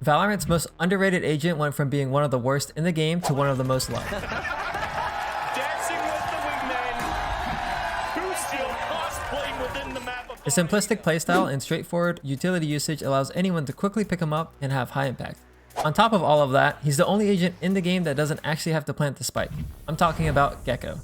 Valorant's most underrated agent went from being one of the worst in the game to one of the most loved. Dancing with the wingman. Who's still cosplaying within the map of A simplistic playstyle and straightforward utility usage allows anyone to quickly pick him up and have high impact. On top of all of that, he's the only agent in the game that doesn't actually have to plant the spike. I'm talking about Gekko.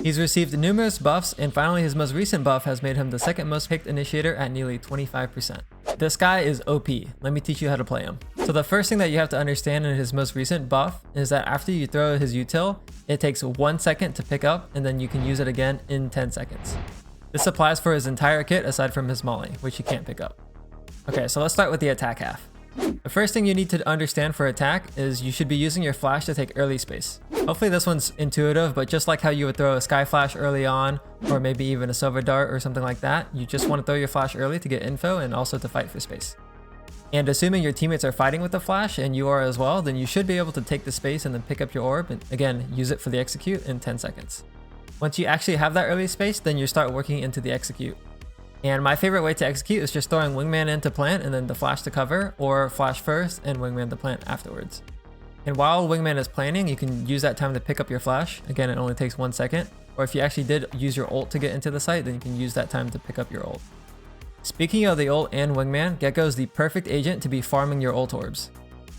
He's received numerous buffs, and finally his most recent buff has made him the second most picked initiator at nearly 25%. This guy is OP. Let me teach you how to play him. So the first thing that you have to understand in his most recent buff is that after you throw his util, it takes 1 second to pick up, and then you can use it again in 10 seconds. This applies for his entire kit aside from his molly, which you can't pick up. Okay, so let's start with the attack half. The first thing you need to understand for attack is you should be using your flash to take early space. Hopefully this one's intuitive, but just like how you would throw a sky flash early on, or maybe even a silver dart or something like that, you just want to throw your flash early to get info and also to fight for space. And assuming your teammates are fighting with the flash and you are as well, then you should be able to take the space and then pick up your orb and again, use it for the execute in 10 seconds. Once you actually have that early space, then you start working into the execute. And my favorite way to execute is just throwing wingman into plant and then the flash to cover, or flash first and wingman to plant afterwards. And while wingman is planting, you can use that time to pick up your flash. Again, it only takes 1 second. Or if you actually did use your ult to get into the site, then you can use that time to pick up your ult. Speaking of the ult and wingman, Gekko is the perfect agent to be farming your ult orbs.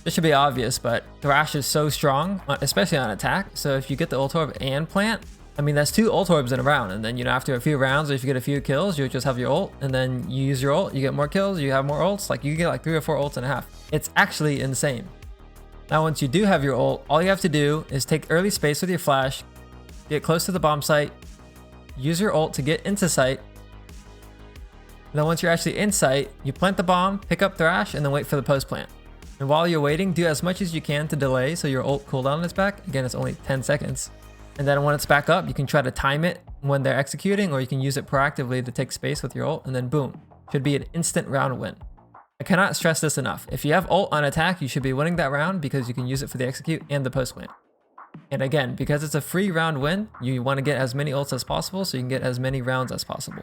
This should be obvious, but Thrash is so strong, especially on attack. So if you get the ult orb and plant, I mean, that's 2 ult orbs in a round, and then, you know, after a few rounds, or if you get a few kills, you'll just have your ult, and then you use your ult, you get more kills, you have more ults, like you get like 3 or 4 ults and a half. It's actually insane. Now, once you do have your ult, all you have to do is take early space with your flash, get close to the bomb site, use your ult to get into site, and then once you're actually in site, you plant the bomb, pick up Thrash, and then wait for the post plant. And while you're waiting, do as much as you can to delay so your ult cooldown is back. Again, it's only 10 seconds. And then when it's back up, you can try to time it when they're executing, or you can use it proactively to take space with your ult, and then boom, should be an instant round win. I cannot stress this enough. If you have ult on attack, you should be winning that round because you can use it for the execute and the post plant. And again, because it's a free round win, you want to get as many ults as possible so you can get as many rounds as possible.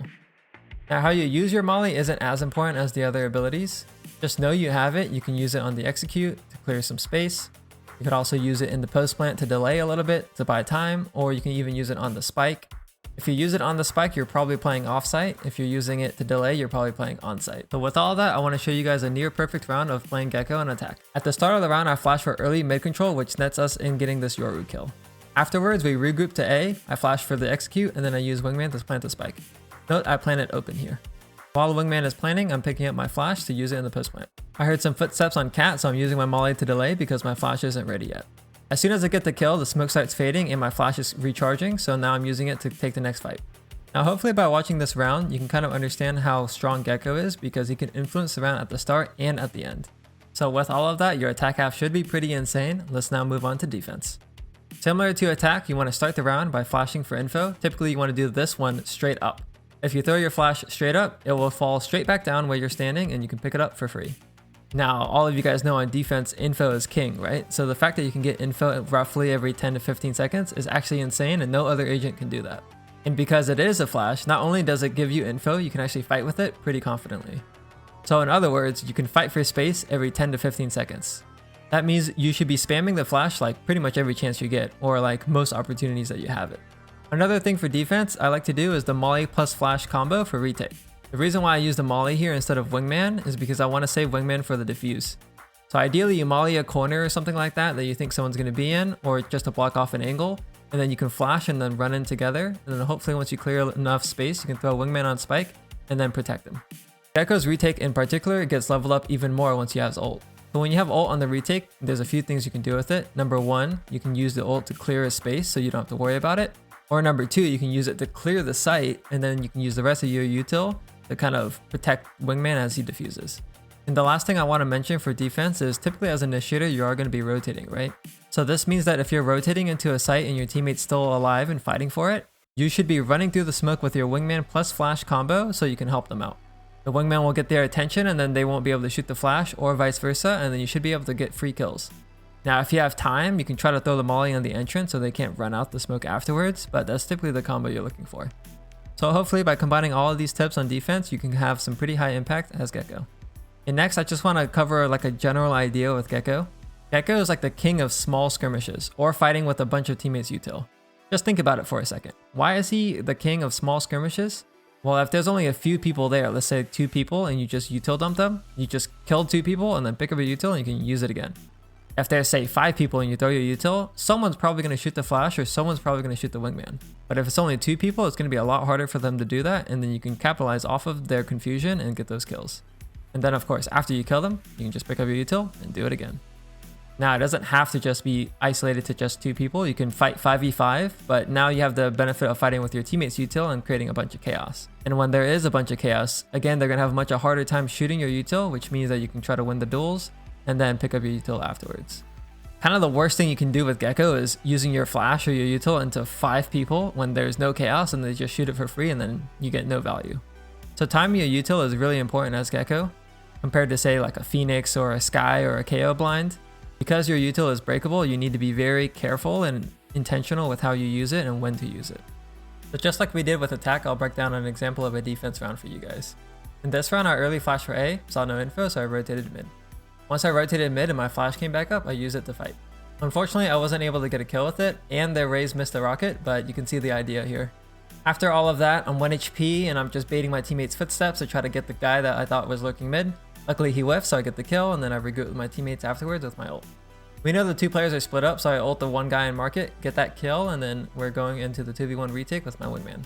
Now, how you use your molly isn't as important as the other abilities. Just know you have it. You can use it on the execute to clear some space. You could also use it in the post plant to delay a little bit to buy time, or you can even use it on the spike. If you use it on the spike, you're probably playing offsite. If you're using it to delay, you're probably playing onsite. So with all that, I want to show you guys a near perfect round of playing Gekko and attack. At the start of the round, I flash for early mid control, which nets us in getting this Yoru kill. Afterwards, we regroup to A, I flash for the execute, and then I use wingman to plant the spike. Note I plant it open here. While the wingman is planning, I'm picking up my flash to use it in the post plant. I heard some footsteps on cat, so I'm using my molly to delay because my flash isn't ready yet. As soon as I get the kill, the smoke starts fading and my flash is recharging, so now I'm using it to take the next fight. Now hopefully by watching this round, you can kind of understand how strong Gekko is because he can influence the round at the start and at the end. So with all of that, your attack half should be pretty insane. Let's now move on to defense. Similar to attack, you want to start the round by flashing for info. Typically you want to do this one straight up. If you throw your flash straight up, it will fall straight back down where you're standing and you can pick it up for free. Now, all of you guys know on defense, info is king, right? So the fact that you can get info roughly every 10 to 15 seconds is actually insane, and no other agent can do that. And because it is a flash, not only does it give you info, you can actually fight with it pretty confidently. So in other words, you can fight for space every 10 to 15 seconds. That means you should be spamming the flash like pretty much every chance you get, or like most opportunities that you have it. Another thing for defense I like to do is the molly plus flash combo for retake. The reason why I use the molly here instead of wingman is because I want to save wingman for the defuse. So ideally you molly a corner or something like that you think someone's going to be in, or just to block off an angle, and then you can flash and then run in together, and then hopefully once you clear enough space you can throw wingman on spike and then protect them. Gekko's retake in particular gets leveled up even more once he has ult. So when you have ult on the retake, there's a few things you can do with it. Number one, you can use the ult to clear a space so you don't have to worry about it. Or number two, you can use it to clear the site, and then you can use the rest of your util to kind of protect wingman as he defuses. And the last thing I want to mention for defense is typically as an initiator, you are going to be rotating, right? So this means that if you're rotating into a site and your teammate's still alive and fighting for it, you should be running through the smoke with your wingman plus flash combo so you can help them out. The wingman will get their attention and then they won't be able to shoot the flash, or vice versa, and then you should be able to get free kills. Now, if you have time, you can try to throw the molly on the entrance so they can't run out the smoke afterwards, but that's typically the combo you're looking for. So hopefully by combining all of these tips on defense, you can have some pretty high impact as Gekko. And next, I just want to cover like a general idea with Gekko. Gekko is like the king of small skirmishes or fighting with a bunch of teammates util. Just think about it for a second. Why is he the king of small skirmishes? Well, if there's only a few people there, let's say 2 people, and you just util dump them, you just killed 2 people and then pick up your util and you can use it again. If there's say 5 people and you throw your util, someone's probably going to shoot the flash or someone's probably going to shoot the wingman. But if it's only 2 people, it's going to be a lot harder for them to do that, and then you can capitalize off of their confusion and get those kills. And then of course, after you kill them, you can just pick up your util and do it again. Now, it doesn't have to just be isolated to just 2 people. You can fight 5v5, but now you have the benefit of fighting with your teammates util and creating a bunch of chaos. And when there is a bunch of chaos, again, they're going to have much a harder time shooting your util, which means that you can try to win the duels and then pick up your util afterwards. Kind of the worst thing you can do with Gekko is using your flash or your util into 5 people when there's no chaos and they just shoot it for free and then you get no value. So timing your util is really important as Gekko, compared to say like a Phoenix or a Sky or a KO blind. Because your util is breakable, you need to be very careful and intentional with how you use it and when to use it. So just like we did with attack, I'll break down an example of a defense round for you guys. In this round, I early flashed for A, saw no info, so I rotated mid. Once I rotated mid and my flash came back up, I used it to fight. Unfortunately, I wasn't able to get a kill with it, and their raise missed the rocket, but you can see the idea here. After all of that, I'm 1 HP, and I'm just baiting my teammates' footsteps to try to get the guy that I thought was lurking mid. Luckily, he whiffed, so I get the kill, and then I regroup with my teammates afterwards with my ult. We know the 2 players are split up, so I ult the 1 guy in market, get that kill, and then we're going into the 2v1 retake with my wingman.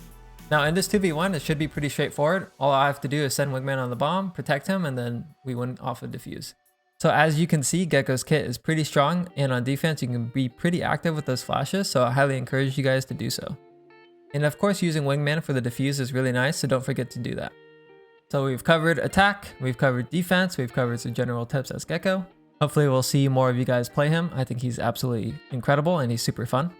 Now in this 2v1, it should be pretty straightforward. All I have to do is send wingman on the bomb, protect him, and then we win off a defuse. So as you can see, Gekko's kit is pretty strong, and on defense you can be pretty active with those flashes, so I highly encourage you guys to do so. And of course, using wingman for the defuse is really nice, so don't forget to do that. So we've covered attack, we've covered defense, we've covered some general tips as Gekko. Hopefully we'll see more of you guys play him. I think he's absolutely incredible and he's super fun.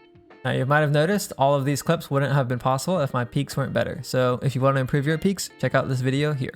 Now you might have noticed all of these clips wouldn't have been possible if my peaks weren't better. So if you want to improve your peaks, check out this video here.